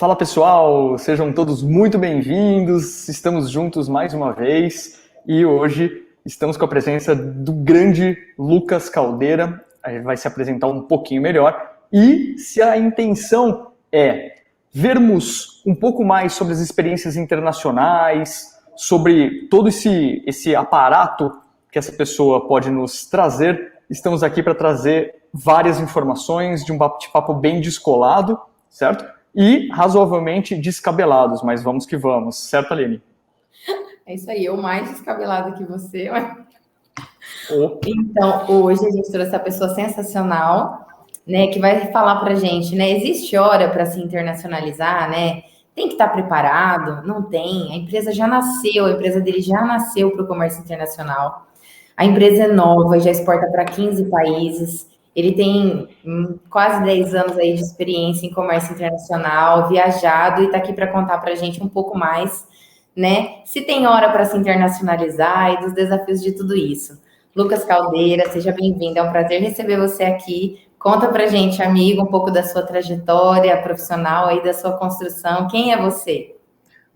Fala pessoal, sejam todos muito bem-vindos. Estamos juntos mais uma vez e hoje estamos com a presença do grande Lucas Caldeira. Ele vai se apresentar um pouquinho melhor. E se a intenção é vermos um pouco mais sobre as experiências internacionais, sobre todo esse aparato que essa pessoa pode nos trazer, estamos aqui para trazer várias informações de um bate-papo bem descolado, certo? E razoavelmente descabelados, mas vamos que vamos, certo, Aline? É isso aí, eu mais descabelada que você. Oh. Então, hoje a gente trouxe a pessoa sensacional, né, que vai falar pra gente, né, existe hora para se internacionalizar, né? Tem que estar preparado? Não tem. A empresa já nasceu, a empresa dele já nasceu para o comércio internacional. A empresa é nova, já exporta para 15 países. Ele tem quase 10 anos aí de experiência em comércio internacional, viajado e está aqui para contar para a gente um pouco mais, né? Se tem hora para se internacionalizar e dos desafios de tudo isso. Lucas Caldeira, seja bem-vindo. É um prazer receber você aqui. Conta para a gente, amigo, um pouco da sua trajetória profissional aí, da sua construção. Quem é você?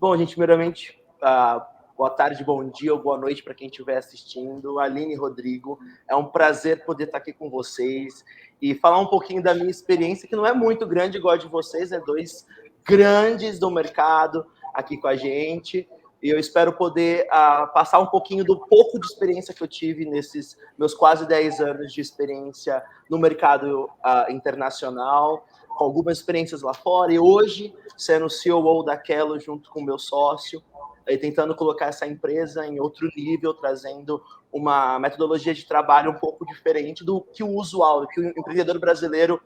Bom, gente, primeiramente, boa tarde, bom dia ou boa noite para quem estiver assistindo. Aline e Rodrigo, é um prazer poder estar aqui com vocês e falar um pouquinho da minha experiência, que não é muito grande igual a de vocês, né? Dois grandes do mercado aqui com a gente. E eu espero poder passar um pouquinho do pouco de experiência que eu tive nesses meus quase 10 anos de experiência no mercado internacional, com algumas experiências lá fora, e hoje sendo COO da Kello junto com o meu sócio, e tentando colocar essa empresa em outro nível, trazendo uma metodologia de trabalho um pouco diferente do que o usual, do que o empreendedor brasileiro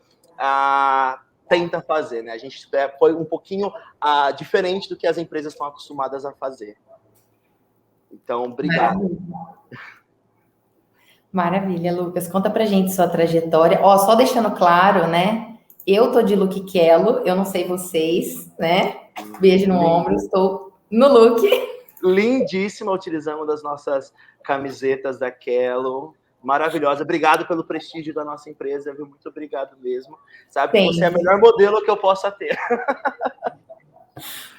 tenta fazer, né? A gente foi um pouquinho diferente do que as empresas estão acostumadas a fazer. Então, obrigado. Maravilha, Lucas. Conta pra gente sua trajetória. Ó, só deixando claro, né? Eu tô de look Kello, eu não sei vocês, né? Beijo no ombro, estou no look. Lindíssima, utilizando das nossas camisetas da Kello. Maravilhosa. Obrigado pelo prestígio da nossa empresa, viu? Muito obrigado mesmo. Sabe que você é o melhor modelo que eu possa ter.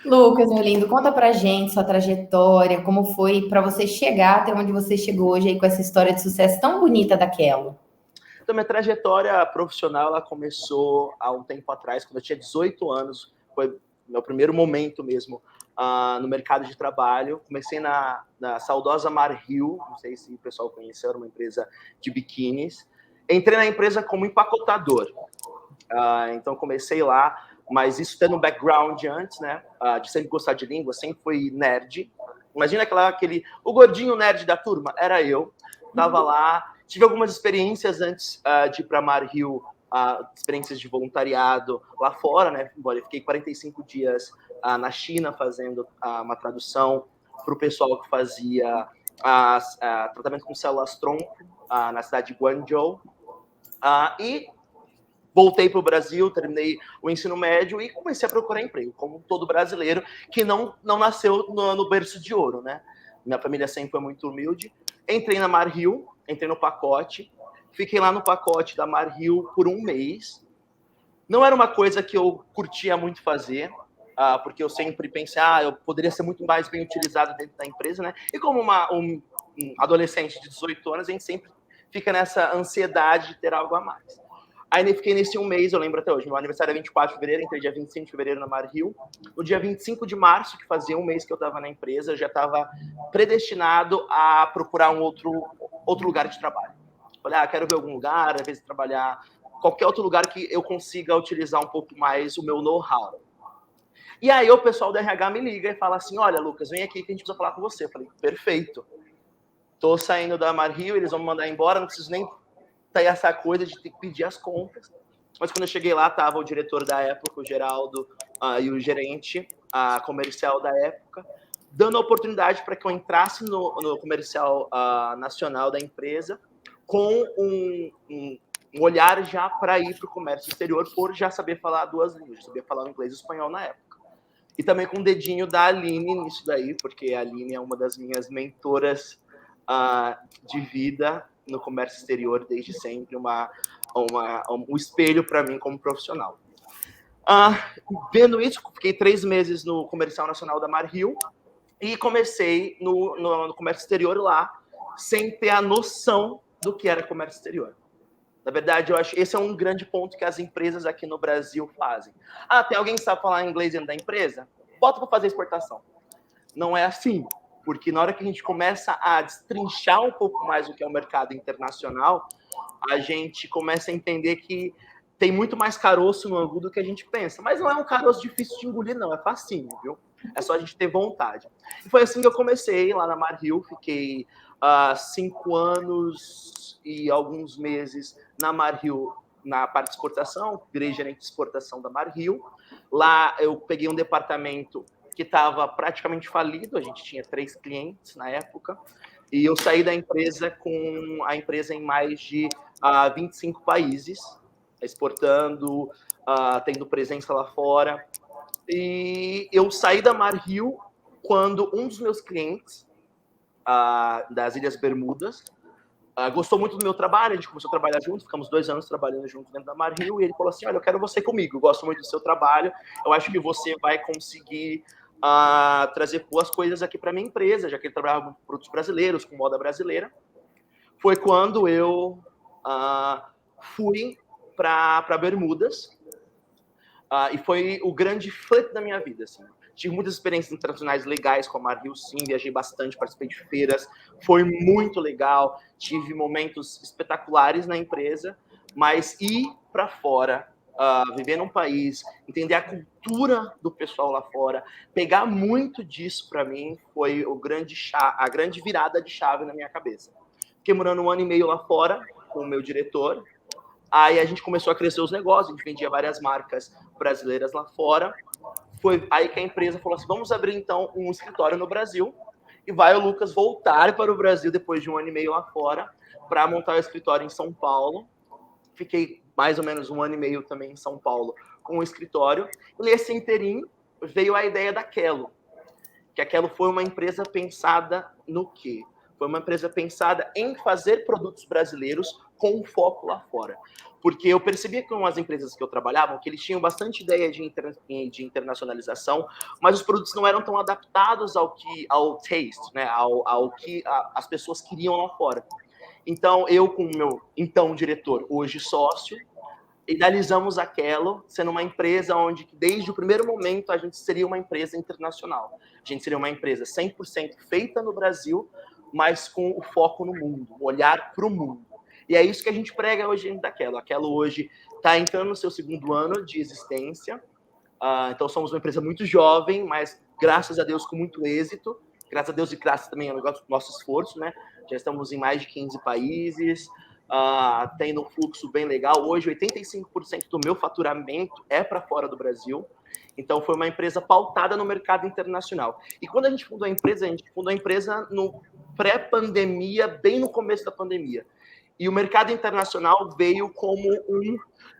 Lucas, meu lindo, conta pra gente sua trajetória, como foi para você chegar até onde você chegou hoje aí com essa história de sucesso tão bonita da Kello. Então, minha trajetória profissional, ela começou há um tempo atrás, quando eu tinha 18 anos. Foi meu primeiro momento mesmo no mercado de trabalho. Comecei na saudosa Marhill, não sei se o pessoal conheceu, era uma empresa de biquínis. Entrei na empresa como empacotador. Então, comecei lá, mas isso tendo um background antes, né? De sempre gostar de língua, sempre fui nerd. Imagina o gordinho nerd da turma, era eu. Tava lá, tive algumas experiências antes de ir para Marhill, experiências de voluntariado lá fora, né? Eu fiquei 45 dias na China fazendo uma tradução para o pessoal que fazia tratamento com células-tronco na cidade de Guangzhou. E voltei para o Brasil, terminei o ensino médio e comecei a procurar emprego, como todo brasileiro que não nasceu no berço de ouro, né? Minha família sempre foi muito humilde. Entrei na Marhill, entrei no pacote, fiquei lá no pacote da Marhill por um mês. Não era uma coisa que eu curtia muito fazer, porque eu sempre pensei, eu poderia ser muito mais bem utilizado dentro da empresa, né? E como um adolescente de 18 anos, a gente sempre fica nessa ansiedade de ter algo a mais. Aí fiquei nesse um mês, eu lembro até hoje. Meu aniversário é 24 de fevereiro, entrei dia 25 de fevereiro na Marhill. No dia 25 de março, que fazia um mês que eu estava na empresa, eu já estava predestinado a procurar um outro lugar de trabalho. Falei, quero ver algum lugar, às vezes trabalhar qualquer outro lugar que eu consiga utilizar um pouco mais o meu know-how. E aí o pessoal do RH me liga e fala assim, olha, Lucas, vem aqui que a gente precisa falar com você. Eu falei, perfeito. Tô saindo da Marhill, eles vão me mandar embora, não preciso nem ter essa coisa de ter que pedir as contas. Mas quando eu cheguei lá, tava o diretor da época, o Geraldo, e o gerente comercial da época, dando a oportunidade para que eu entrasse no comercial nacional da empresa com um olhar já para ir para o comércio exterior, por já saber falar duas línguas, já sabia falar inglês e espanhol na época. E também com o dedinho da Aline nisso daí, porque a Aline é uma das minhas mentoras de vida no comércio exterior desde sempre, um espelho para mim como profissional. vendo isso, fiquei 3 meses no Comercial Nacional da Marrio e comecei no comércio exterior lá, sem ter a noção do que era comércio exterior. Na verdade, eu acho que esse é um grande ponto que as empresas aqui no Brasil fazem. Tem alguém que sabe falar inglês dentro da empresa? Bota para fazer exportação. Não é assim, porque na hora que a gente começa a destrinchar um pouco mais o que é o mercado internacional, a gente começa a entender que tem muito mais caroço no angu do que a gente pensa. Mas não é um caroço difícil de engolir, não. É facinho, viu? É só a gente ter vontade. E foi assim que eu comecei lá na Marrio. Fiquei 5 anos e alguns meses na Marrio, na parte de exportação. Virei gerente de exportação da Marrio. Lá eu peguei um departamento que estava praticamente falido. A gente tinha 3 clientes na época. E eu saí da empresa com a empresa em mais de 25 países, exportando, tendo presença lá fora. E eu saí da Marrio quando um dos meus clientes das Ilhas Bermudas gostou muito do meu trabalho, a gente começou a trabalhar junto, ficamos 2 anos trabalhando junto dentro da Marrio, e ele falou assim, olha, eu quero você comigo, eu gosto muito do seu trabalho, eu acho que você vai conseguir trazer boas coisas aqui para minha empresa, já que ele trabalhava com produtos brasileiros, com moda brasileira. Foi quando eu fui para Bermudas, e foi o grande flip da minha vida, assim. Tive muitas experiências internacionais legais com a Marrio, sim, viajei bastante, participei de feiras, foi muito legal, tive momentos espetaculares na empresa, mas ir para fora, viver num país, entender a cultura do pessoal lá fora, pegar muito disso para mim foi a grande virada de chave na minha cabeça. Fiquei morando 1 ano e meio lá fora com o meu diretor, aí a gente começou a crescer os negócios, a gente vendia várias marcas brasileiras lá fora. Foi aí que a empresa falou assim, vamos abrir então um escritório no Brasil, e vai o Lucas voltar para o Brasil depois de 1 ano e meio lá fora, para montar o escritório em São Paulo. Fiquei mais ou menos 1 ano e meio também em São Paulo com o escritório, e nesse interim veio a ideia da Quello, que a Quello foi uma empresa pensada no quê? Foi uma empresa pensada em fazer produtos brasileiros com foco lá fora. Porque eu percebia com as empresas que eu trabalhava que eles tinham bastante ideia de internacionalização, mas os produtos não eram tão adaptados ao taste, né? ao que as pessoas queriam lá fora. Então, eu com o meu então diretor, hoje sócio, idealizamos a Quello sendo uma empresa onde, desde o primeiro momento, a gente seria uma empresa internacional. A gente seria uma empresa 100% feita no Brasil, mas com o foco no mundo, o olhar para o mundo. E é isso que a gente prega hoje dentro da Quello. A Quello hoje está entrando no seu 2º ano de existência. Então, somos uma empresa muito jovem, mas, graças a Deus, com muito êxito. Graças a Deus e graças também ao nosso esforço, né? Já estamos em mais de 15 países, tendo um fluxo bem legal. Hoje, 85% do meu faturamento é para fora do Brasil. Então, foi uma empresa pautada no mercado internacional. E quando a gente fundou a empresa no pré-pandemia, bem no começo da pandemia. E o mercado internacional veio como um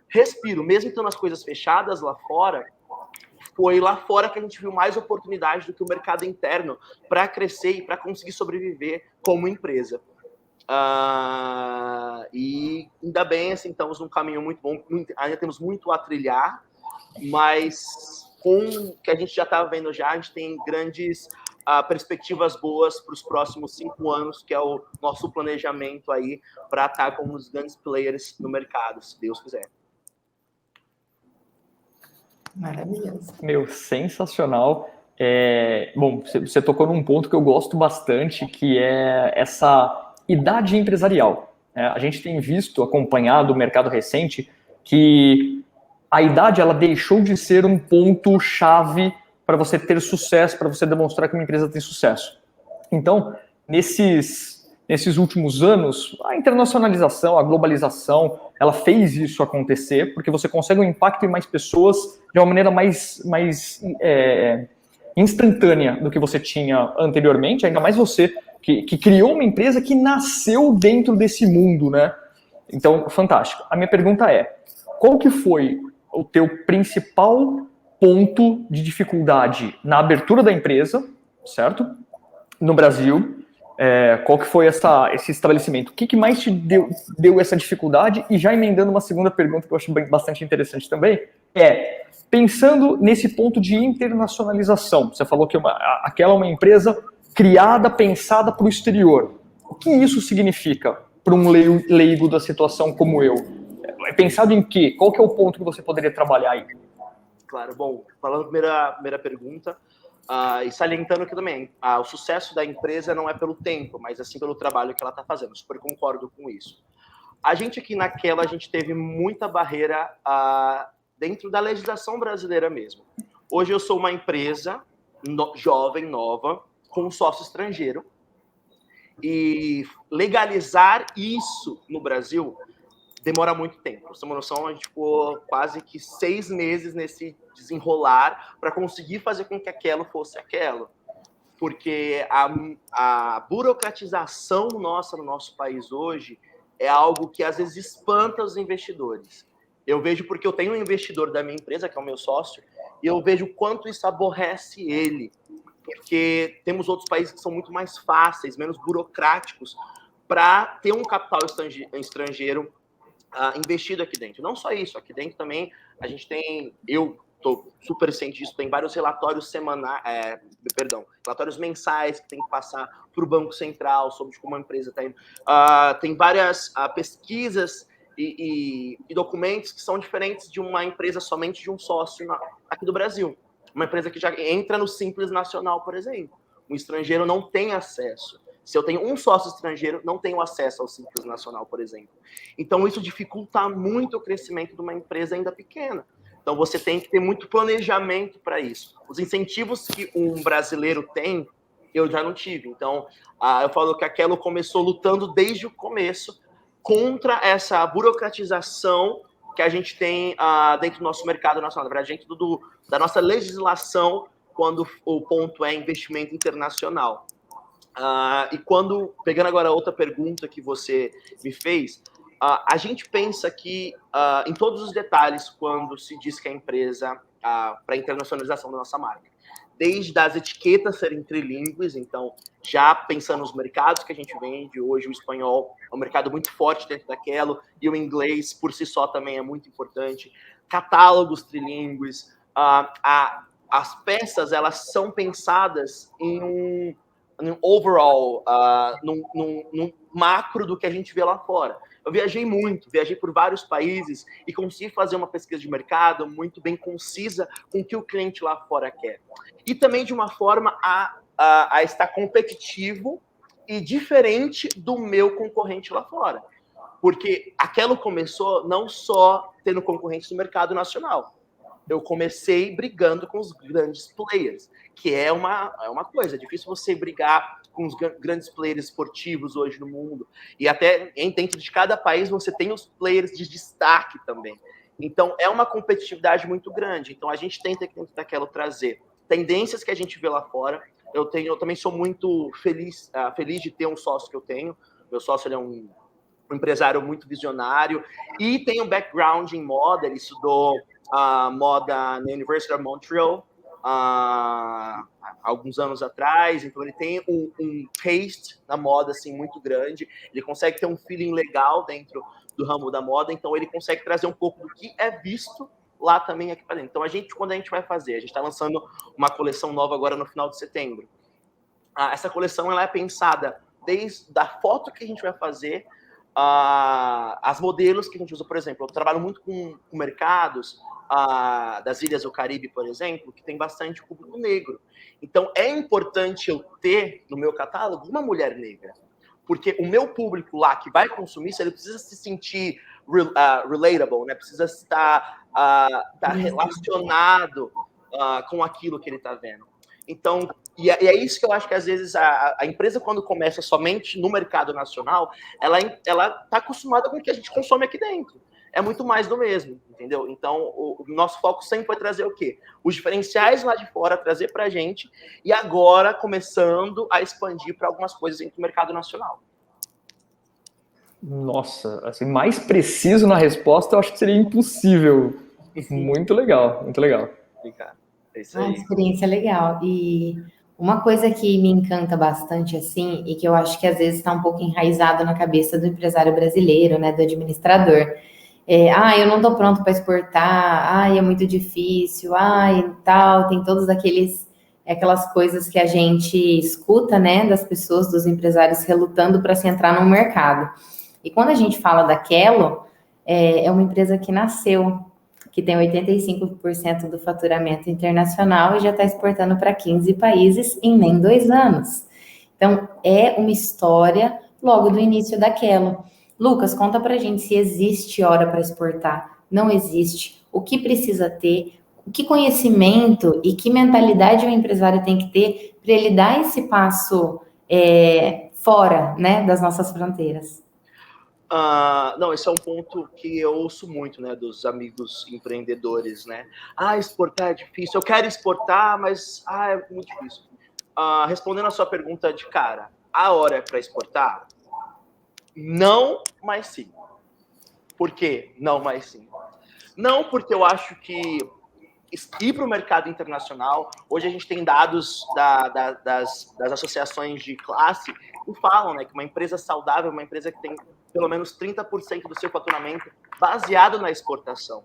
respiro. Mesmo tendo as coisas fechadas lá fora, foi lá fora que a gente viu mais oportunidade do que o mercado interno para crescer e para conseguir sobreviver como empresa. E ainda bem, assim, estamos num caminho muito bom, ainda temos muito a trilhar, mas com o que a gente já está vendo já, a gente tem grandes perspectivas boas para os próximos 5 anos, que é o nosso planejamento aí para estar como os grandes players no mercado, se Deus quiser. Maravilhoso. Meu, sensacional. Bom, você tocou num ponto que eu gosto bastante, que é essa idade empresarial. A gente tem visto, acompanhado o mercado recente, que a idade ela deixou de ser um ponto-chave para você ter sucesso, para você demonstrar que uma empresa tem sucesso. Então, nesses últimos anos, a internacionalização, a globalização, ela fez isso acontecer, porque você consegue um impacto em mais pessoas de uma maneira mais instantânea do que você tinha anteriormente, ainda mais você que criou uma empresa que nasceu dentro desse mundo, né? Então, fantástico. A minha pergunta é, qual que foi o teu principal ponto de dificuldade na abertura da empresa, certo? No Brasil, qual que foi esse estabelecimento? O que mais te deu essa dificuldade? E já emendando uma segunda pergunta que eu acho bastante interessante também, Pensando nesse ponto de internacionalização, você falou que aquela é uma empresa criada, pensada para o exterior. O que isso significa para um leigo da situação como eu? É pensado em quê? Qual que é o ponto que você poderia trabalhar aí? Claro, bom, falando a primeira pergunta, e salientando que também, o sucesso da empresa não é pelo tempo, mas assim pelo trabalho que ela está fazendo. Super concordo com isso. A gente aqui a gente teve muita barreira dentro da legislação brasileira mesmo. Hoje eu sou uma empresa jovem, nova, com um sócio estrangeiro, e legalizar isso no Brasil demora muito tempo. Pra você ter uma noção, a gente ficou quase que 6 meses nesse desenrolar para conseguir fazer com que aquilo fosse aquilo. Porque a burocratização nossa no nosso país hoje é algo que às vezes espanta os investidores. Eu vejo porque eu tenho um investidor da minha empresa, que é o meu sócio, e eu vejo o quanto isso aborrece ele. Porque temos outros países que são muito mais fáceis, menos burocráticos, para ter um capital estrangeiro investido aqui dentro. Não só isso, aqui dentro também a gente tem, eu estou super ciente disso, tem vários relatórios relatórios mensais que tem que passar para o Banco Central sobre como a empresa está indo. Tem várias pesquisas e documentos que são diferentes de uma empresa somente de um sócio aqui do Brasil. Uma empresa que já entra no Simples Nacional, por exemplo. Um estrangeiro não tem acesso. Se eu tenho um sócio estrangeiro, não tenho acesso ao Simples Nacional, por exemplo. Então, isso dificulta muito o crescimento de uma empresa ainda pequena. Então, você tem que ter muito planejamento para isso. Os incentivos que um brasileiro tem, eu já não tive. Então, eu falo que a Kelo começou lutando desde o começo contra essa burocratização que a gente tem dentro do nosso mercado nacional, na verdade, dentro da nossa legislação, quando o ponto é investimento internacional. E pegando agora outra pergunta que você me fez, a gente pensa que em todos os detalhes quando se diz que a empresa para a internacionalização da nossa marca. Desde as etiquetas serem trilingües, então já pensando nos mercados que a gente vende, hoje o espanhol é um mercado muito forte dentro daquilo, e o inglês por si só também é muito importante. Catálogos trilingües, as peças elas são pensadas em um overall, num macro do que a gente vê lá fora. Eu viajei por vários países e consegui fazer uma pesquisa de mercado muito bem concisa com o que o cliente lá fora quer. E também de uma forma a estar competitivo e diferente do meu concorrente lá fora. Porque aquilo começou não só tendo concorrentes no mercado nacional. Eu comecei brigando com os grandes players, que é uma coisa. É difícil você brigar com os grandes players esportivos hoje no mundo. E até dentro de cada país você tem os players de destaque também. Então, é uma competitividade muito grande. Então, a gente tenta aqui dentro daquela trazer tendências que a gente vê lá fora. Eu também sou muito feliz de ter um sócio que eu tenho. Meu sócio ele é um empresário muito visionário e tem um background em moda. Ele estudou moda na University of Montreal alguns anos atrás, então ele tem um taste na moda assim muito grande, ele consegue ter um feeling legal dentro do ramo da moda, então ele consegue trazer um pouco do que é visto lá também aqui para dentro. Então quando a gente vai fazer, a gente está lançando uma coleção nova agora no final de setembro. Essa coleção ela é pensada desde a foto que a gente vai fazer, as modelos que a gente usa, por exemplo, eu trabalho muito com mercados das ilhas do Caribe, por exemplo, que tem bastante público negro. Então, é importante eu ter no meu catálogo uma mulher negra, porque o meu público lá que vai consumir isso, ele precisa se sentir relatable, né? Precisa estar relacionado com aquilo que ele está vendo. Então, e é isso que eu acho que às vezes a empresa, quando começa somente no mercado nacional, ela está acostumada com o que a gente consome aqui dentro. É muito mais do mesmo, entendeu? Então, o nosso foco sempre foi trazer o quê? Os diferenciais lá de fora, trazer para a gente, e agora começando a expandir para algumas coisas dentro do mercado nacional. Nossa, assim, mais preciso na resposta eu acho que seria impossível. Muito legal, muito legal. É isso aí. Uma experiência legal. E uma coisa que me encanta bastante, assim, e que eu acho que às vezes está um pouco enraizado na cabeça do empresário brasileiro, né, do administrador, Eu não estou pronto para exportar, é muito difícil, tal, tem todos aquelas coisas que a gente escuta, né, das pessoas, dos empresários relutando para se entrar no mercado. E quando a gente fala da Quelo, é uma empresa que nasceu, que tem 85% do faturamento internacional e já está exportando para 15 países em nem 2 anos. Então, é uma história logo do início da Quelo. Lucas, conta pra gente se existe hora para exportar. Não existe. O que precisa ter? Que conhecimento e que mentalidade o empresário tem que ter para ele dar esse passo fora, né, das nossas fronteiras? Não, esse é um ponto que eu ouço muito, né, dos amigos empreendedores, né? Exportar é difícil. Eu quero exportar, mas é muito difícil. Respondendo a sua pergunta de cara, a hora é para exportar? Não, mas sim. Por quê? Não, mas sim. Não, porque eu acho que ir para o mercado internacional, hoje a gente tem dados das associações de classe que falam, né, que uma empresa saudável é uma empresa que tem pelo menos 30% do seu faturamento baseado na exportação.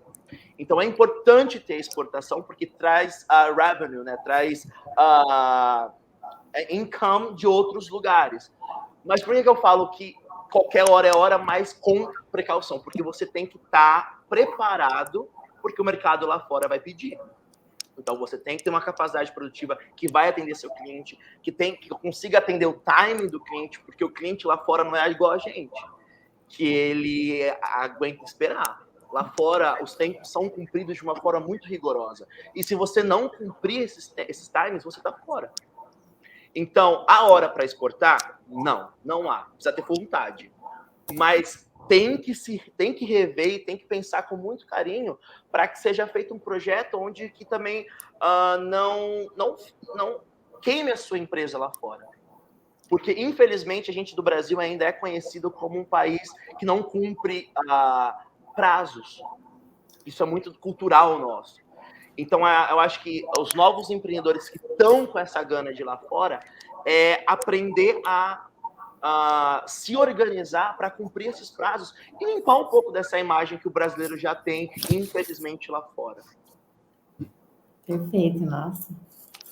Então é importante ter exportação porque traz revenue, né, traz income de outros lugares. Mas por que eu falo que qualquer hora é hora, mas com precaução? Porque você tem que estar preparado, porque o mercado lá fora vai pedir. Então você tem que ter uma capacidade produtiva que vai atender seu cliente, que consiga atender o time do cliente, porque o cliente lá fora não é igual a gente, que ele aguenta esperar. Lá fora, os tempos são cumpridos de uma forma muito rigorosa. E se você não cumprir esses times, você está fora. Então, a hora para exportar? Não há. Precisa ter vontade. Mas tem que rever e tem que pensar com muito carinho para que seja feito um projeto onde que também não queime a sua empresa lá fora. Porque, infelizmente, a gente do Brasil ainda é conhecido como um país que não cumpre prazos. Isso é muito cultural nosso. Então, eu acho que os novos empreendedores que estão com essa gana de ir lá fora aprender a se organizar para cumprir esses prazos e limpar um pouco dessa imagem que o brasileiro já tem, infelizmente, lá fora. Perfeito, nossa.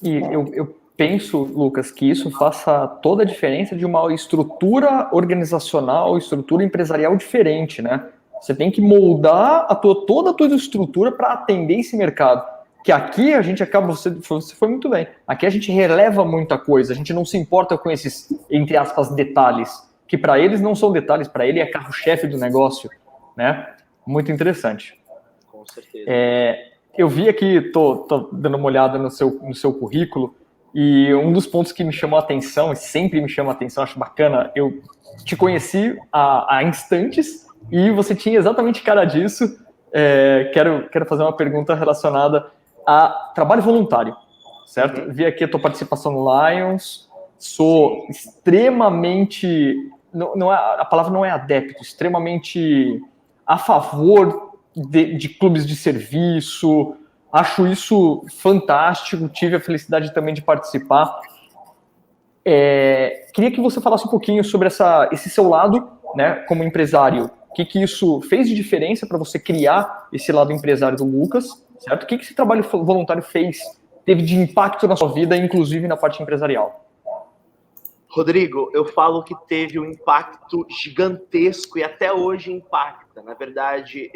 E eu penso, Lucas, que isso faça toda a diferença de uma estrutura organizacional, estrutura empresarial diferente, né? Você tem que moldar toda a tua estrutura para atender esse mercado. Que aqui a gente acaba, você foi muito bem, aqui a gente releva muita coisa, a gente não se importa com esses, entre aspas, detalhes, que para eles não são detalhes, para ele é carro-chefe do negócio, né? Muito interessante. Com certeza. Eu vi aqui, tô dando uma olhada no seu currículo, e um dos pontos que me chamou a atenção, e sempre me chama a atenção, acho bacana, eu te conheci há instantes, e você tinha exatamente cara disso. Quero fazer uma pergunta relacionada a trabalho voluntário, certo? Uhum. Vi aqui a tua participação no Lions, sou extremamente, a palavra não é adepto, extremamente a favor de clubes de serviço, acho isso fantástico, tive a felicidade também de participar. Queria que você falasse um pouquinho sobre esse seu lado, né, como empresário. O que isso fez de diferença para você criar esse lado empresário do Lucas, certo? O que esse trabalho voluntário teve de impacto na sua vida, inclusive na parte empresarial? Rodrigo, eu falo que teve um impacto gigantesco e até hoje impacta. Na verdade,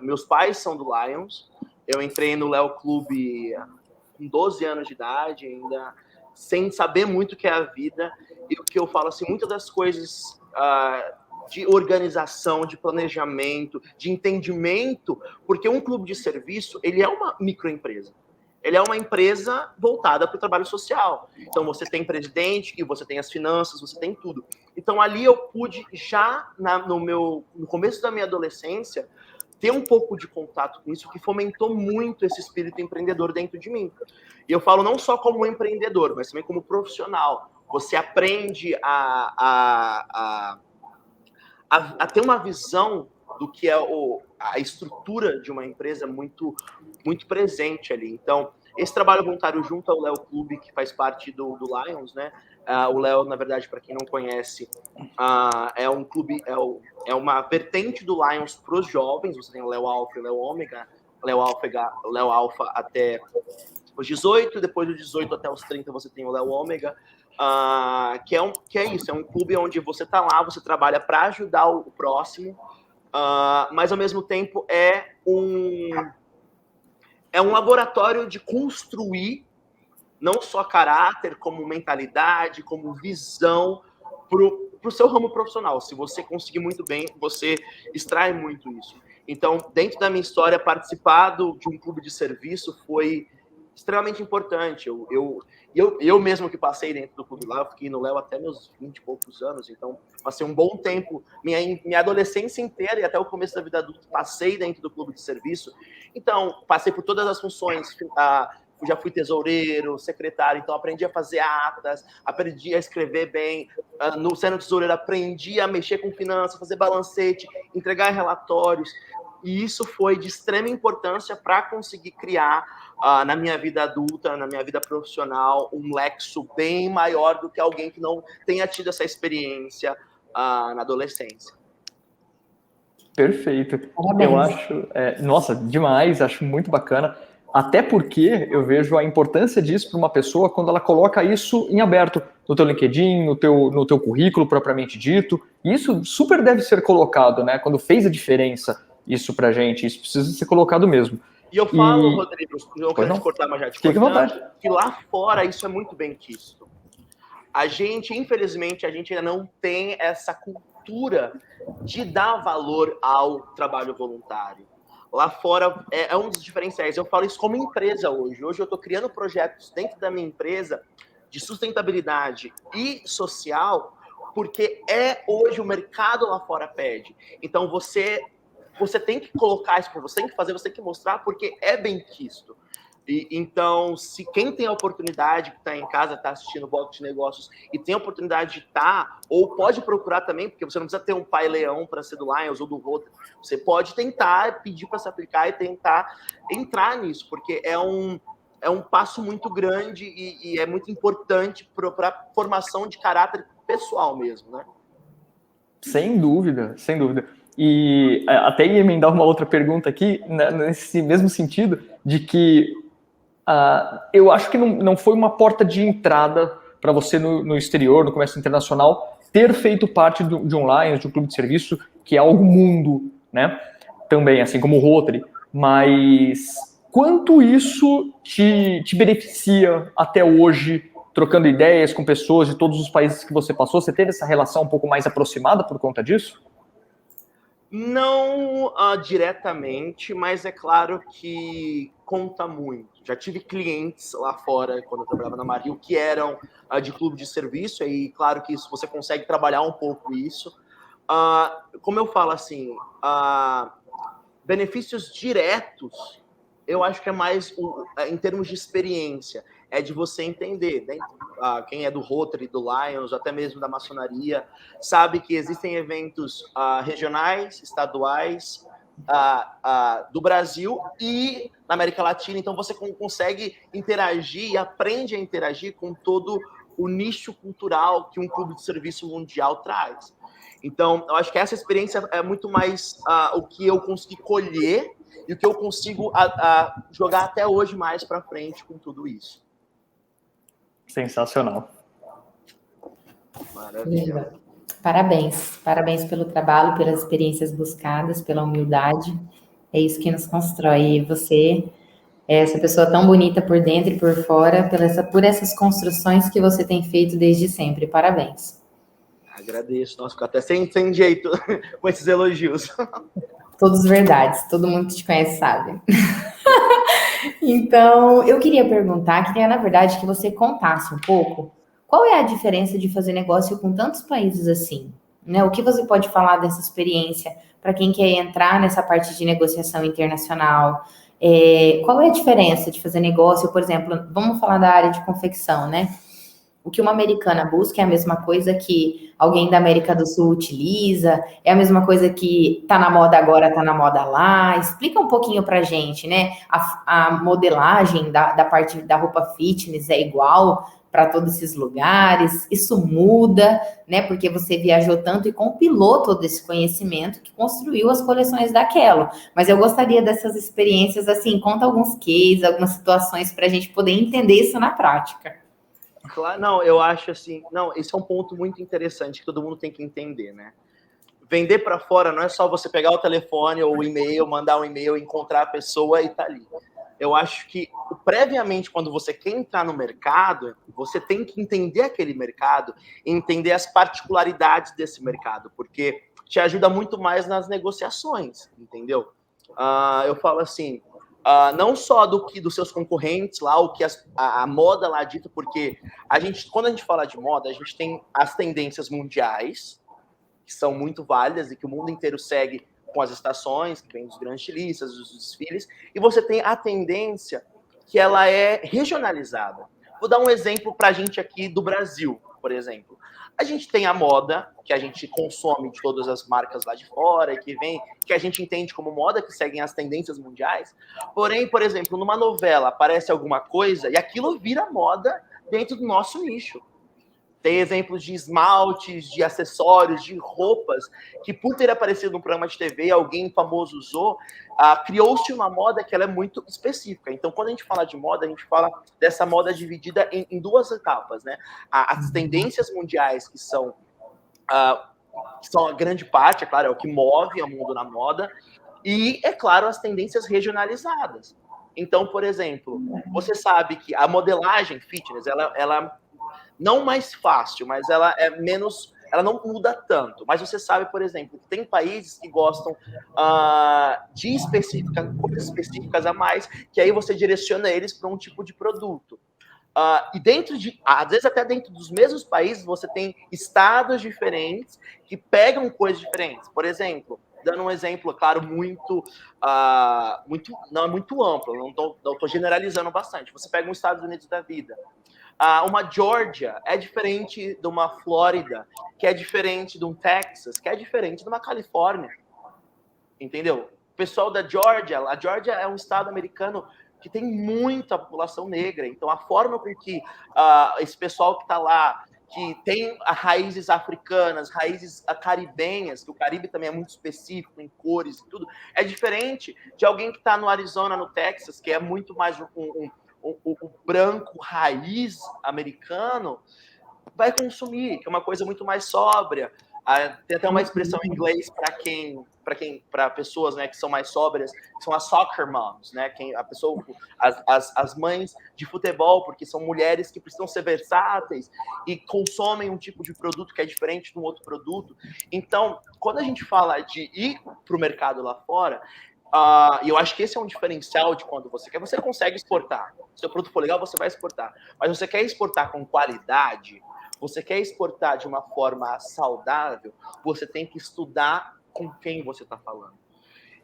meus pais são do Lions, eu entrei no Léo Clube com 12 anos de idade, ainda sem saber muito o que é a vida, e o que eu falo assim, muitas das coisas de organização, de planejamento, de entendimento, porque um clube de serviço, ele é uma microempresa. Ele é uma empresa voltada para o trabalho social. Então, você tem presidente, e você tem as finanças, você tem tudo. Então, ali eu pude, já no começo da minha adolescência, ter um pouco de contato com isso, que fomentou muito esse espírito empreendedor dentro de mim. E eu falo não só como empreendedor, mas também como profissional. Você aprende a ter uma visão do que é a estrutura de uma empresa muito, muito presente ali. Então, esse trabalho voluntário junto ao Léo Clube, que faz parte do Lions, né? O Léo, na verdade, para quem não conhece, é um clube, é uma vertente do Lions para os jovens. Você tem o Léo Alfa e o Léo Ômega. Léo Alfa até os 18, depois dos 18 até os 30 você tem o Léo Ômega, que é isso, é um clube onde você está lá, você trabalha para ajudar o próximo, mas ao mesmo tempo é um laboratório de construir não só caráter, como mentalidade, como visão para o seu ramo profissional. Se você conseguir muito bem, você extrai muito isso. Então, dentro da minha história, participar de um clube de serviço foi extremamente importante. Eu mesmo que passei dentro do clube lá, eu fiquei no Léo até meus 20 e poucos anos, então passei um bom tempo, minha adolescência inteira e até o começo da vida adulta, passei dentro do clube de serviço. Então, passei por todas as funções, já fui tesoureiro, secretário, então aprendi a fazer atas, aprendi a escrever bem, sendo tesoureiro aprendi a mexer com finanças, fazer balancete, entregar relatórios, e isso foi de extrema importância para conseguir criar, na minha vida adulta, na minha vida profissional, um lexo bem maior do que alguém que não tenha tido essa experiência na adolescência. Perfeito. Parabéns. Eu acho, nossa, demais, acho muito bacana. Até porque eu vejo a importância disso para uma pessoa quando ela coloca isso em aberto no teu LinkedIn, no teu currículo propriamente dito. E isso super deve ser colocado, né? Quando fez a diferença isso pra gente, isso precisa ser colocado mesmo. E eu falo, Rodrigo, não quero te cortar, mas já te cortando, que lá fora isso é muito bem quisto. Infelizmente, a gente ainda não tem essa cultura de dar valor ao trabalho voluntário. Lá fora é um dos diferenciais. Eu falo isso como empresa hoje. Hoje eu estou criando projetos dentro da minha empresa de sustentabilidade e social, porque hoje o mercado lá fora pede. Então você tem que colocar isso, você tem que fazer, você tem que mostrar, porque é bem quisto. Então, se quem tem a oportunidade, que está em casa, está assistindo o Box de Negócios e tem a oportunidade de estar, ou pode procurar também, porque você não precisa ter um pai leão para ser do Lions ou do Rotary, você pode tentar pedir para se aplicar e tentar entrar nisso, porque é um passo muito grande e é muito importante para a formação de caráter pessoal mesmo, né? Sem dúvida, sem dúvida. E até ia emendar uma outra pergunta aqui, nesse mesmo sentido, de que eu acho que não foi uma porta de entrada para você no exterior, no comércio internacional, ter feito parte de um Lions, de um clube de serviço, que é algo mundo, né? Também, assim como o Rotary. Mas quanto isso te beneficia até hoje, trocando ideias com pessoas de todos os países que você passou? Você teve essa relação um pouco mais aproximada por conta disso? Não diretamente, mas é claro que conta muito. Já tive clientes lá fora, quando eu trabalhava na Maril, que eram de clube de serviço, e claro que isso, você consegue trabalhar um pouco isso. Como eu falo assim, benefícios diretos, eu acho que é mais em termos de experiência, é de você entender, né? Quem é do Rotary, do Lions, até mesmo da maçonaria, sabe que existem eventos regionais, estaduais, do Brasil e na América Latina, então você consegue interagir e aprende a interagir com todo o nicho cultural que um clube de serviço mundial traz. Então, eu acho que essa experiência é muito mais o que eu consegui colher e o que eu consigo jogar até hoje mais para frente com tudo isso. Sensacional. Maravilha. Parabéns. Parabéns pelo trabalho, pelas experiências buscadas, pela humildade. É isso que nos constrói. E você é essa pessoa tão bonita por dentro e por fora, por essas construções que você tem feito desde sempre. Parabéns. Agradeço. Nossa, fico até sem jeito com esses elogios. Todos verdades. Todo mundo que te conhece sabe. Então, eu queria na verdade, que você contasse um pouco qual é a diferença de fazer negócio com tantos países assim, né? O que você pode falar dessa experiência para quem quer entrar nessa parte de negociação internacional? Qual é a diferença de fazer negócio, por exemplo, vamos falar da área de confecção, né? O que uma americana busca é a mesma coisa que alguém da América do Sul utiliza, é a mesma coisa que tá na moda agora, tá na moda lá. Explica um pouquinho pra gente, né? A modelagem da parte da roupa fitness é igual para todos esses lugares, isso muda, né? Porque você viajou tanto e compilou todo esse conhecimento que construiu as coleções da Kello. Mas eu gostaria dessas experiências, assim, conta alguns cases, algumas situações para a gente poder entender isso na prática. Claro, não, eu acho assim, não, esse é um ponto muito interessante que todo mundo tem que entender, né? Vender para fora não é só você pegar o telefone ou o e-mail, mandar um e-mail, encontrar a pessoa e tá ali. Eu acho que previamente, quando você quer entrar no mercado, você tem que entender aquele mercado, entender as particularidades desse mercado, porque te ajuda muito mais nas negociações, entendeu? Eu falo assim, não só dos seus concorrentes lá, o que a moda lá dita, porque quando a gente fala de moda, a gente tem as tendências mundiais, que são muito válidas e que o mundo inteiro segue com as estações, que vem dos grandes estilistas, dos desfiles, e você tem a tendência que ela é regionalizada. Vou dar um exemplo para a gente aqui do Brasil, por exemplo. A gente tem a moda, que a gente consome de todas as marcas lá de fora, que a gente entende como moda, que seguem as tendências mundiais. Porém, por exemplo, numa novela aparece alguma coisa e aquilo vira moda dentro do nosso nicho. Tem exemplos de esmaltes, de acessórios, de roupas, que por ter aparecido no programa de TV, alguém famoso usou, criou-se uma moda que ela é muito específica. Então, quando a gente fala de moda, a gente fala dessa moda dividida em duas etapas, né? As tendências mundiais, que são a grande parte, é claro, é o que move o mundo na moda, e, é claro, as tendências regionalizadas. Então, por exemplo, você sabe que a modelagem fitness, ela não mais fácil, mas ela é menos, ela não muda tanto. Mas você sabe, por exemplo, que tem países que gostam de coisas específicas a mais, que aí você direciona eles para um tipo de produto. E às vezes até dentro dos mesmos países, você tem estados diferentes que pegam coisas diferentes. Por exemplo, dando um exemplo, claro, não é muito amplo, não estou generalizando bastante. Você pega os Estados Unidos da vida. Uma Georgia é diferente de uma Flórida, que é diferente de um Texas, que é diferente de uma Califórnia. Entendeu? O pessoal da Georgia, a Georgia é um estado americano que tem muita população negra. Então, a forma com que esse pessoal que está lá, que tem raízes africanas, raízes caribenhas, que o Caribe também é muito específico em cores e tudo, é diferente de alguém que está no Arizona, no Texas, que é muito mais o branco raiz americano, vai consumir, que é uma coisa muito mais sóbria. Tem até uma expressão em inglês para pessoas, né, que são mais sóbrias, que são as soccer moms, né, as mães de futebol, porque são mulheres que precisam ser versáteis e consomem um tipo de produto que é diferente de um outro produto. Então, quando a gente fala de ir para o mercado lá fora, e eu acho que esse é um diferencial de quando você consegue exportar. Se o seu produto for legal, você vai exportar. Mas você quer exportar com qualidade, você quer exportar de uma forma saudável, você tem que estudar com quem você está falando.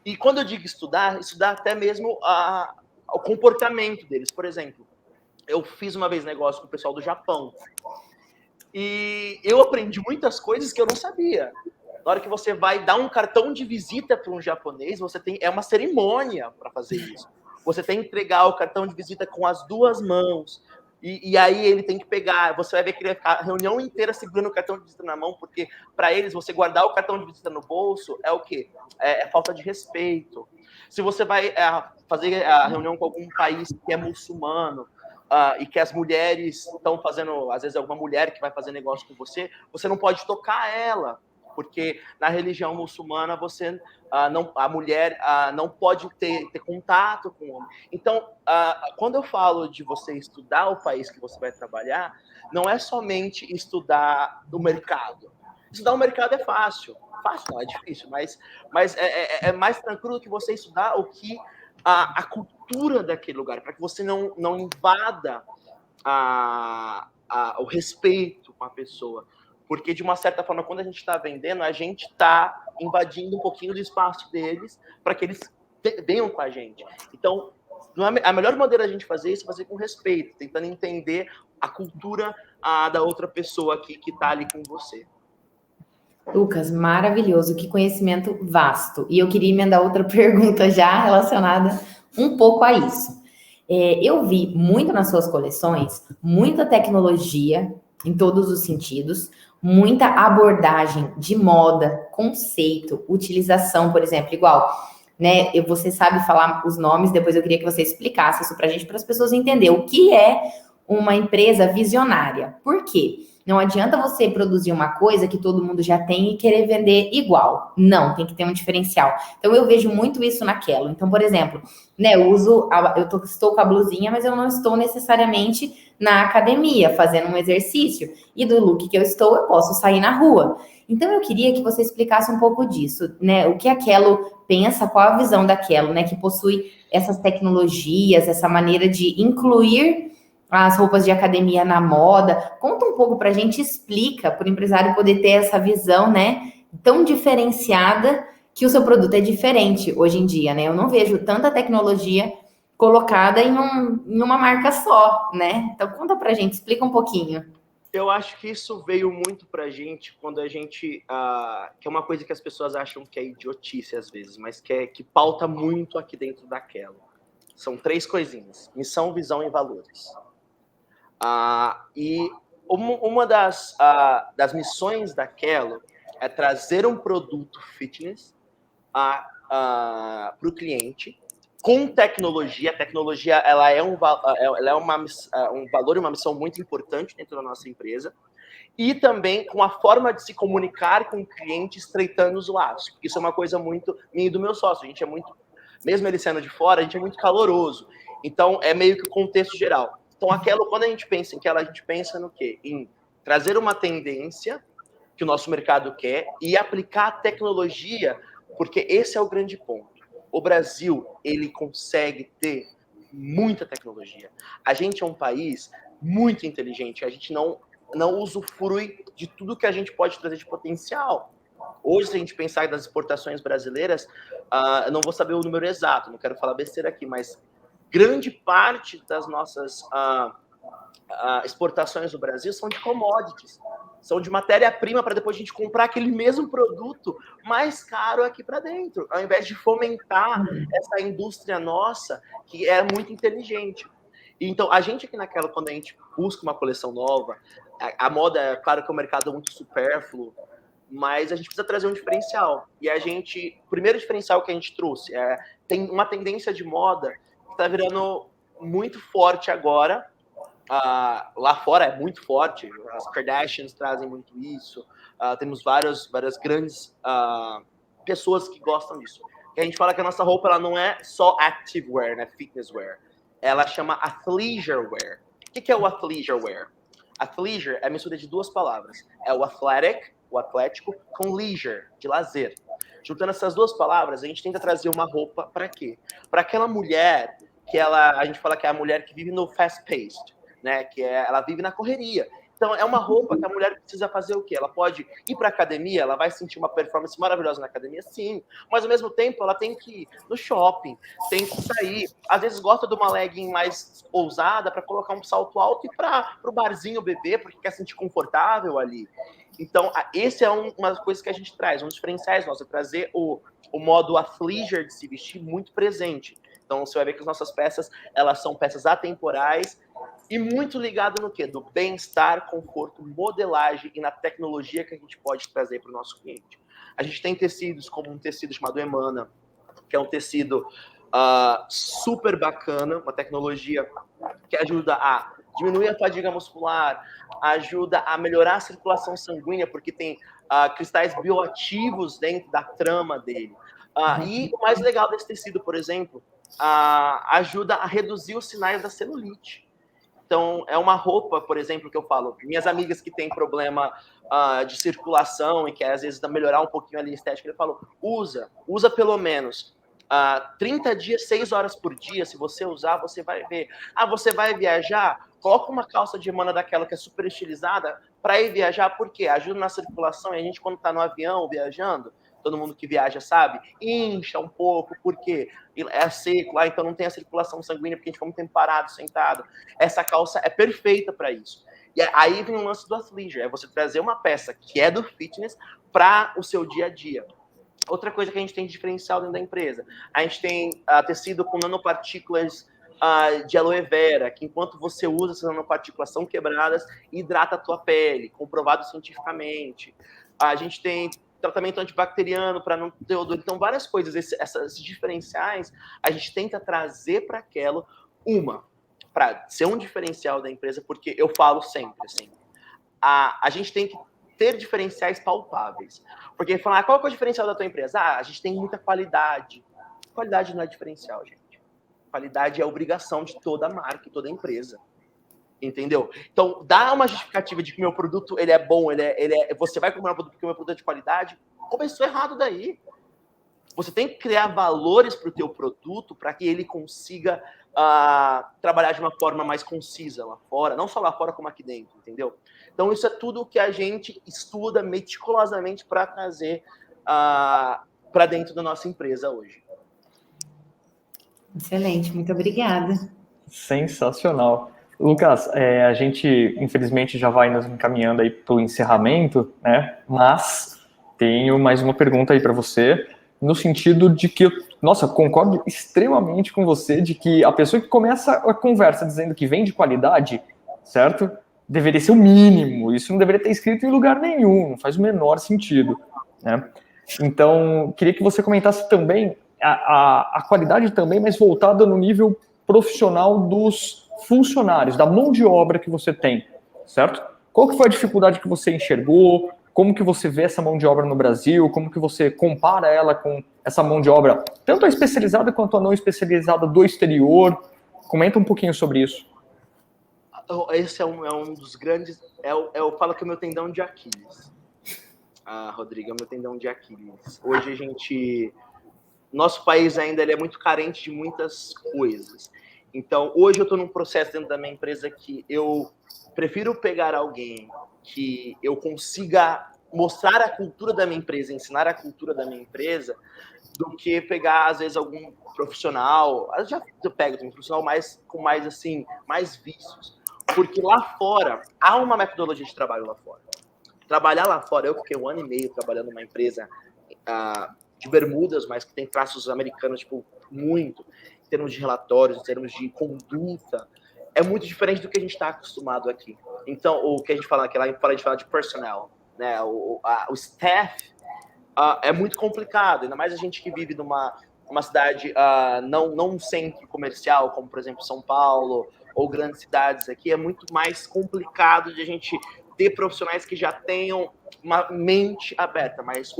E quando eu digo estudar até mesmo o comportamento deles. Por exemplo, eu fiz uma vez negócio com o pessoal do Japão. E eu aprendi muitas coisas que eu não sabia. Na hora que você vai dar um cartão de visita para um japonês, é uma cerimônia para fazer isso. Você tem que entregar o cartão de visita com as duas mãos. E aí ele tem que pegar. Você vai ver que ele vai ficar a reunião inteira segurando o cartão de visita na mão, porque para eles você guardar o cartão de visita no bolso é o quê? É falta de respeito. Se você vai fazer a reunião com algum país que é muçulmano, e que as mulheres estão fazendo, às vezes é alguma mulher que vai fazer negócio com você, você não pode tocar ela, porque na religião muçulmana a mulher não pode ter contato com o homem. Então, quando eu falo de você estudar o país que você vai trabalhar, não é somente estudar o mercado. Estudar o mercado é fácil. Fácil não, é difícil, mas é mais tranquilo que você estudar o que a cultura daquele lugar, para que você não invada o respeito com a pessoa. Porque, de uma certa forma, quando a gente está vendendo, a gente está invadindo um pouquinho do espaço deles para que eles venham com a gente. Então, A melhor maneira da gente fazer isso é fazer com respeito, tentando entender a cultura da outra pessoa aqui que está ali com você. Lucas, maravilhoso, que conhecimento vasto. E eu queria emendar outra pergunta já relacionada um pouco a isso. Eu vi muito nas suas coleções, muita tecnologia em todos os sentidos, muita abordagem de moda, conceito, utilização, por exemplo, igual, né? Você sabe falar os nomes, depois eu queria que você explicasse isso para a gente, para as pessoas entenderem o que é uma empresa visionária. Por quê? Não adianta você produzir uma coisa que todo mundo já tem e querer vender igual. Não, tem que ter um diferencial. Então, eu vejo muito isso naquela. Então, por exemplo, né, estou com a blusinha, mas eu não estou necessariamente na academia fazendo um exercício. E do look que eu estou, eu posso sair na rua. Então, eu queria que você explicasse um pouco disso, né? O que a Quello pensa, qual a visão da Quello, né? Que possui essas tecnologias, essa maneira de incluir as roupas de academia na moda. Conta um pouco pra gente, explica para o empresário poder ter essa visão, né, tão diferenciada, que o seu produto é diferente hoje em dia, né? Eu não vejo tanta tecnologia colocada em uma marca só, né? Então conta pra gente, explica um pouquinho. Eu acho que isso veio muito pra gente quando a gente... que é uma coisa que as pessoas acham que é idiotice às vezes, mas que pauta muito aqui dentro da Quello. São 3 coisinhas: missão, visão e valores. E uma das missões da Quello é trazer um produto fitness para o cliente com tecnologia. A tecnologia ela é um valor e uma missão muito importante dentro da nossa empresa, e também com a forma de se comunicar com o cliente, estreitando os laços. Isso é uma coisa muito minha e do meu sócio. A gente é muito, mesmo ele sendo de fora, a gente é muito caloroso. Então, é meio que o contexto geral. Então, quando a gente pensa em Quello, a gente pensa no quê? Em trazer uma tendência que o nosso mercado quer e aplicar a tecnologia, porque esse é o grande ponto. O Brasil, ele consegue ter muita tecnologia. A gente é um país muito inteligente, a gente não usufrui de tudo que a gente pode trazer de potencial. Hoje, se a gente pensar nas exportações brasileiras, eu não vou saber o número exato, não quero falar besteira aqui, mas grande parte das nossas exportações do Brasil são de commodities, são de matéria-prima para depois a gente comprar aquele mesmo produto mais caro aqui para dentro, ao invés de fomentar essa indústria nossa, que é muito inteligente. Então, a gente aqui naquela, quando a gente busca uma coleção nova, a moda, é claro que é um mercado muito supérfluo, mas a gente precisa trazer um diferencial. E o primeiro diferencial que a gente trouxe tem uma tendência de moda que está virando muito forte agora. Lá fora é muito forte, as Kardashians trazem muito isso, temos várias grandes pessoas que gostam disso. E a gente fala que a nossa roupa ela não é só active wear, né, fitness wear, ela chama athleisure wear. O que é o athleisure wear? Athleisure é a mistura de 2 palavras, é o athletic, o atlético, com leisure, de lazer. Juntando essas 2 palavras, a gente tenta trazer uma roupa para quê? Para aquela mulher que a gente fala que é a mulher que vive no fast-paced, né? Ela vive na correria. Então, é uma roupa que a mulher precisa fazer o quê? Ela pode ir para a academia, ela vai sentir uma performance maravilhosa na academia, sim. Mas, ao mesmo tempo, ela tem que ir no shopping, tem que sair. Às vezes, gosta de uma legging mais ousada para colocar um salto alto e para o barzinho beber, porque quer se sentir confortável ali. Então, esse é uma das coisas que a gente traz, um dos diferenciais nossos, é trazer o modo athleisure de se vestir muito presente. Então, você vai ver que as nossas peças, elas são peças atemporais e muito ligado no quê? Do bem-estar, conforto, modelagem e na tecnologia que a gente pode trazer para o nosso cliente. A gente tem tecidos como um tecido chamado Emana, que é um tecido super bacana, uma tecnologia que ajuda a diminuir a fadiga muscular, ajuda a melhorar a circulação sanguínea, porque tem cristais bioativos dentro da trama dele. E o mais legal desse tecido, por exemplo, ajuda a reduzir os sinais da celulite. Então, é uma roupa, por exemplo, que eu falo, minhas amigas que têm problema de circulação e quer, às vezes, melhorar um pouquinho ali a estética, eu falo, usa pelo menos 30 dias, 6 horas por dia. Se você usar, você vai ver. Você vai viajar? Coloca uma calça de Emana daquela que é super estilizada para ir viajar, por quê? Ajuda na circulação, e a gente, quando está no avião, viajando, todo mundo que viaja sabe, incha um pouco, porque é seco lá, então não tem a circulação sanguínea, porque a gente fica muito tempo parado, sentado. Essa calça é perfeita para isso. E aí vem o lance do athleisure, é você trazer uma peça que é do fitness para o seu dia a dia. Outra coisa que a gente tem de diferencial dentro da empresa, a gente tem tecido com nanopartículas de aloe vera, que enquanto você usa essas nanopartículas são quebradas e hidrata a tua pele, comprovado cientificamente. A gente tem tratamento antibacteriano para não ter odor. Então, várias coisas, esses diferenciais, a gente tenta trazer para aquela para ser um diferencial da empresa, porque eu falo sempre, assim, a gente tem que ter diferenciais palpáveis. Porque falar, qual que é o diferencial da tua empresa? A gente tem muita qualidade. Qualidade não é diferencial, gente. Qualidade é obrigação de toda marca e toda empresa. Entendeu? Então, dá uma justificativa de que meu produto ele é bom, você vai comprar um produto porque o meu produto é de qualidade. Começou errado daí. Você tem que criar valores para o teu produto para que ele consiga trabalhar de uma forma mais concisa lá fora, não só lá fora como aqui dentro, entendeu? Então, isso é tudo que a gente estuda meticulosamente para trazer para dentro da nossa empresa hoje. Excelente, muito obrigada. Sensacional. Lucas, a gente infelizmente já vai nos encaminhando aí para o encerramento, né? Mas tenho mais uma pergunta aí para você, no sentido de que, nossa, concordo extremamente com você de que a pessoa que começa a conversa dizendo que vem de qualidade, certo? Deveria ser o mínimo, isso não deveria ter escrito em lugar nenhum, não faz o menor sentido, né? Então, queria que você comentasse também a qualidade também, mas voltada no nível profissional dos funcionários, da mão de obra que você tem, certo? Qual que foi a dificuldade que você enxergou? Como que você vê essa mão de obra no Brasil? Como que você compara ela com essa mão de obra, tanto a especializada quanto a não especializada do exterior? Comenta um pouquinho sobre isso. Esse é um dos grandes... Eu falo que é o meu tendão de Aquiles. Rodrigo, é o meu tendão de Aquiles. Hoje a gente... Nosso país ainda ele é muito carente de muitas coisas. Então, hoje eu estou num processo dentro da minha empresa que eu prefiro pegar alguém que eu consiga mostrar a cultura da minha empresa, ensinar a cultura da minha empresa, do que pegar, às vezes, algum profissional. Eu pego um profissional com mais vícios. Porque lá fora, há uma metodologia de trabalho lá fora. Trabalhar lá fora, eu fiquei 1 ano e meio trabalhando numa empresa de bermudas, mas que tem traços americanos, tipo, muito, em termos de relatórios, em termos de conduta, é muito diferente do que a gente está acostumado aqui. Então, o que a gente fala aqui, lá fora a gente fala de personnel, né? O staff é muito complicado, ainda mais a gente que vive numa cidade, não um centro comercial, como, por exemplo, São Paulo, ou grandes cidades aqui, é muito mais complicado de a gente ter profissionais que já tenham uma mente aberta. Mas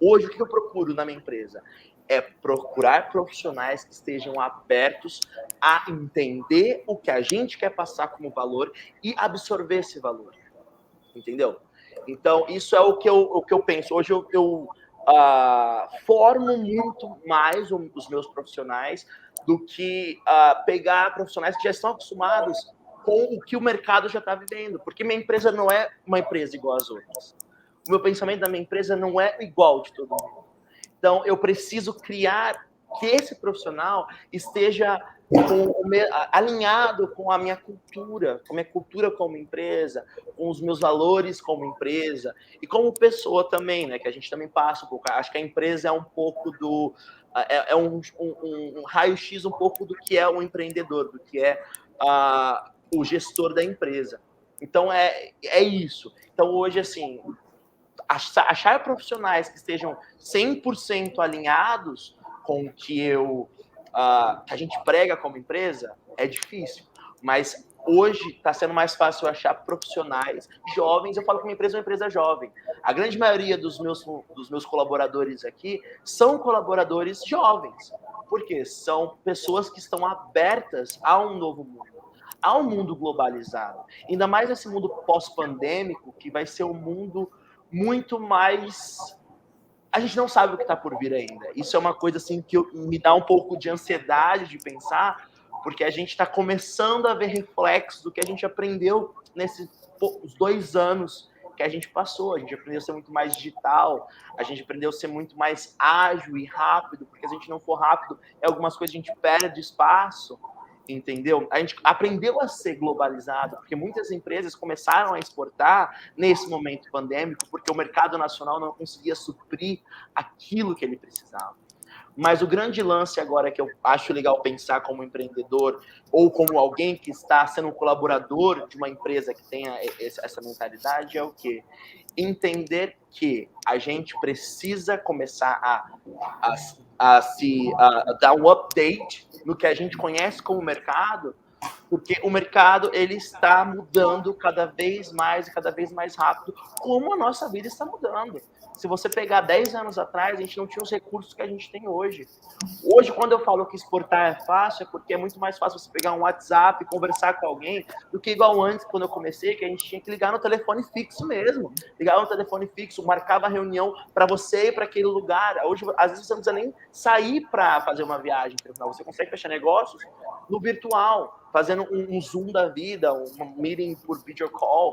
hoje, o que eu procuro na minha empresa? É procurar profissionais que estejam abertos a entender o que a gente quer passar como valor e absorver esse valor. Entendeu? Então, isso é o que eu penso. Hoje eu formo muito mais os meus profissionais do que pegar profissionais que já estão acostumados com o que o mercado já está vivendo. Porque minha empresa não é uma empresa igual às outras. O meu pensamento da minha empresa não é igual de todo mundo. Então, eu preciso criar que esse profissional esteja alinhado com a minha cultura como empresa, com os meus valores como empresa e como pessoa também, né? Que a gente também passa um pouco. Acho que a empresa é um pouco um raio-x um pouco do que é um empreendedor, do que é o gestor da empresa. Então, é isso. Então, hoje, assim, achar profissionais que estejam 100% alinhados com o que a gente prega como empresa é difícil, mas hoje está sendo mais fácil achar profissionais jovens. Eu falo que minha empresa é uma empresa jovem. A grande maioria dos meus colaboradores aqui são colaboradores jovens, porque são pessoas que estão abertas a um novo mundo, a um mundo globalizado. Ainda mais nesse mundo pós-pandêmico, que vai ser um mundo muito mais... A gente não sabe o que está por vir ainda. Isso é uma coisa assim que me dá um pouco de ansiedade de pensar, porque a gente está começando a ver reflexos do que a gente aprendeu nesses 2 anos porque a gente passou, a gente aprendeu a ser muito mais digital, a gente aprendeu a ser muito mais ágil e rápido, porque se a gente não for rápido, em algumas coisas a gente perde espaço, entendeu? A gente aprendeu a ser globalizado, porque muitas empresas começaram a exportar nesse momento pandêmico, porque o mercado nacional não conseguia suprir aquilo que ele precisava. Mas o grande lance agora que eu acho legal pensar como empreendedor ou como alguém que está sendo um colaborador de uma empresa que tenha essa mentalidade é o quê? Entender que a gente precisa começar a dar um update no que a gente conhece como mercado, porque o mercado ele está mudando cada vez mais e cada vez mais rápido, como a nossa vida está mudando. Se você pegar 10 anos atrás, a gente não tinha os recursos que a gente tem hoje. Hoje, quando eu falo que exportar é fácil, é porque é muito mais fácil você pegar um WhatsApp e conversar com alguém do que igual antes, quando eu comecei, que a gente tinha que ligar no telefone fixo mesmo. Ligar no telefone fixo, marcava a reunião para você ir para aquele lugar. Hoje, às vezes, você não precisa nem sair para fazer uma viagem. Você consegue fechar negócios no virtual, fazendo um Zoom da vida, um meeting por video call.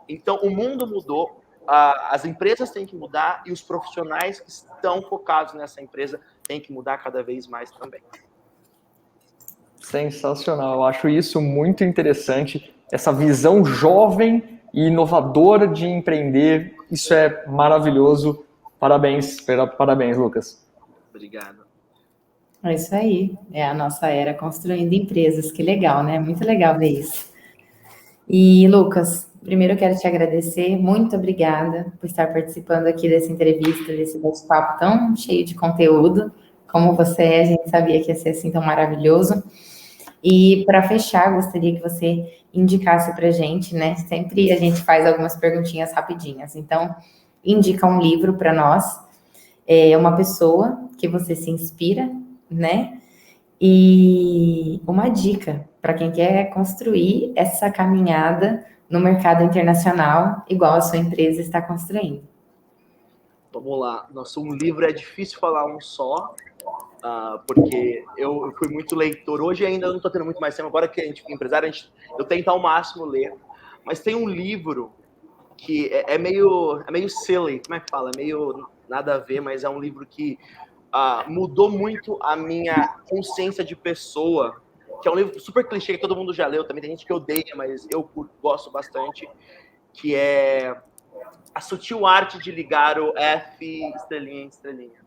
Então, o mundo mudou. As empresas têm que mudar e os profissionais que estão focados nessa empresa têm que mudar cada vez mais também. Sensacional, eu acho isso muito interessante, essa visão jovem e inovadora de empreender, isso é maravilhoso, parabéns, Lucas. Obrigado. É isso aí, é a nossa era construindo empresas, que legal, né? Muito legal ver isso. E, Lucas, primeiro eu quero te agradecer, muito obrigada por estar participando aqui dessa entrevista, desse bate-papo tão cheio de conteúdo, como você é, a gente sabia que ia ser assim tão maravilhoso. E para fechar, gostaria que você indicasse para a gente, né? Sempre a gente faz algumas perguntinhas rapidinhas, então indica um livro para nós, uma pessoa que você se inspira, né? E uma dica para quem quer construir essa caminhada no mercado internacional, igual a sua empresa está construindo. Vamos lá. Nossa, um livro é difícil falar um só, porque eu fui muito leitor. Hoje ainda não estou tendo muito mais tempo. Agora que a gente é empresário, eu tento ao máximo ler. Mas tem um livro que é meio silly, como é que fala? É meio nada a ver, mas é um livro que mudou muito a minha consciência de pessoa, que é um livro super clichê que todo mundo já leu, também tem gente que odeia, mas eu gosto bastante, que é A Sutil Arte de Ligar o F estrelinha em estrelinha.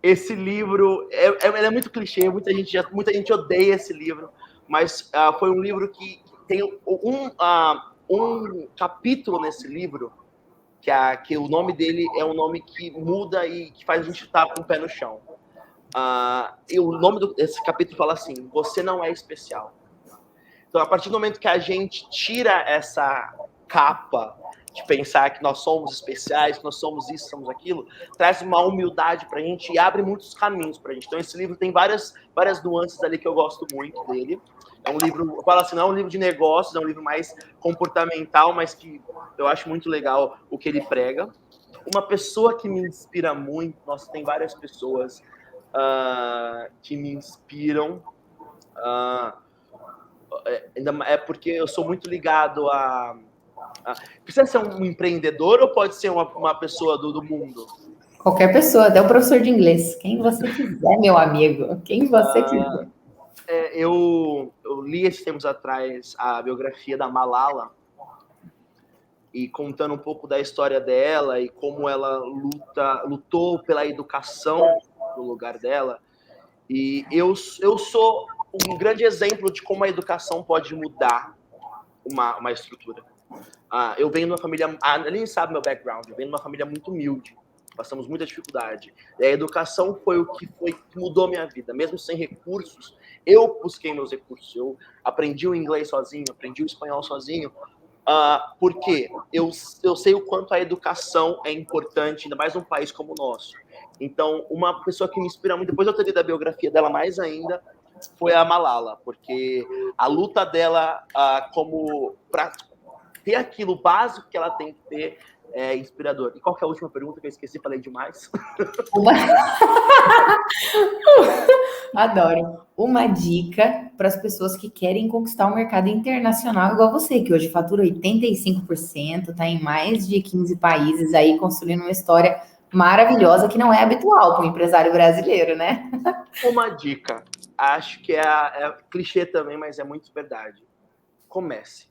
Esse livro ele é muito clichê, muita gente odeia esse livro, mas foi um livro que tem um capítulo nesse livro que o nome dele é um nome que muda e que faz a gente estar com o pé no chão. E o nome desse capítulo fala assim: você não é especial. Então, a partir do momento que a gente tira essa capa de pensar que nós somos especiais, que nós somos isso, somos aquilo, traz uma humildade para a gente e abre muitos caminhos para a gente. Então, esse livro tem várias nuances ali que eu gosto muito dele. É um livro, eu falo assim, não é um livro de negócios, é um livro mais comportamental, mas que eu acho muito legal o que ele prega. Uma pessoa que me inspira muito, nossa, tem várias pessoas que me inspiram, é porque eu sou muito ligado precisa ser um empreendedor ou pode ser uma pessoa do mundo? Qualquer pessoa, até o professor de inglês. Quem você quiser, meu amigo. Quem você quiser. Eu li esses tempos atrás a biografia da Malala e contando um pouco da história dela e como ela lutou pela educação no lugar dela. E eu sou um grande exemplo de como a educação pode mudar uma estrutura. Eu venho de uma família, nem sabe meu background, eu venho de uma família muito humilde, passamos muita dificuldade. E a educação foi o que mudou minha vida, mesmo sem recursos. Eu busquei meus recursos, eu aprendi o inglês sozinho, aprendi o espanhol sozinho, porque eu sei o quanto a educação é importante, ainda mais num país como o nosso. Então, uma pessoa que me inspira muito, depois eu ter lido a biografia dela mais ainda, foi a Malala, porque a luta dela para ter aquilo básico que ela tem que ter, é inspirador. E qual que é a última pergunta que eu esqueci? Falei demais. Adoro. Uma dica para as pessoas que querem conquistar o mercado internacional, igual você, que hoje fatura 85%, está em mais de 15 países aí, construindo uma história maravilhosa que não é habitual para o empresário brasileiro, né? Uma dica. Acho que é clichê também, mas é muito verdade. Comece.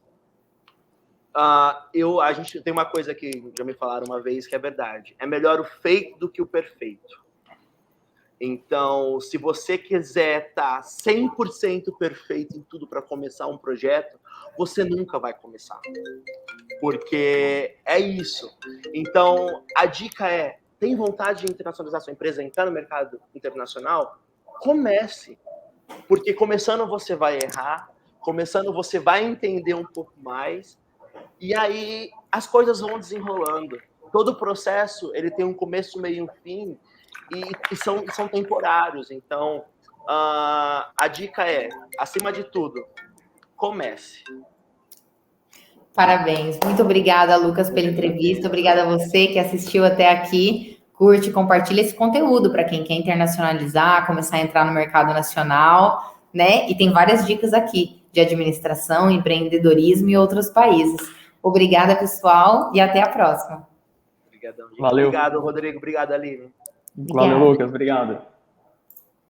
A gente tem uma coisa que já me falaram uma vez que é verdade. É melhor o feito do que o perfeito. Então, se você quiser estar 100% perfeito em tudo para começar um projeto, você nunca vai começar. Porque é isso. Então, a dica é, tem vontade de internacionalizar sua empresa, entrar no mercado internacional? Comece. Porque começando você vai errar, começando você vai entender um pouco mais, e aí as coisas vão desenrolando. Todo processo, ele tem um começo, meio e um fim, e são temporários. Então, a dica é, acima de tudo, comece. Parabéns. Muito obrigada, Lucas, pela entrevista. Obrigada a você que assistiu até aqui. Curte, compartilha esse conteúdo para quem quer internacionalizar, começar a entrar no mercado nacional, né? E tem várias dicas aqui de administração, empreendedorismo e outros países. Obrigada, pessoal, e até a próxima. Obrigadão, gente. Valeu. Obrigado, Rodrigo. Obrigado, Aline. Valeu, Lucas. Obrigado.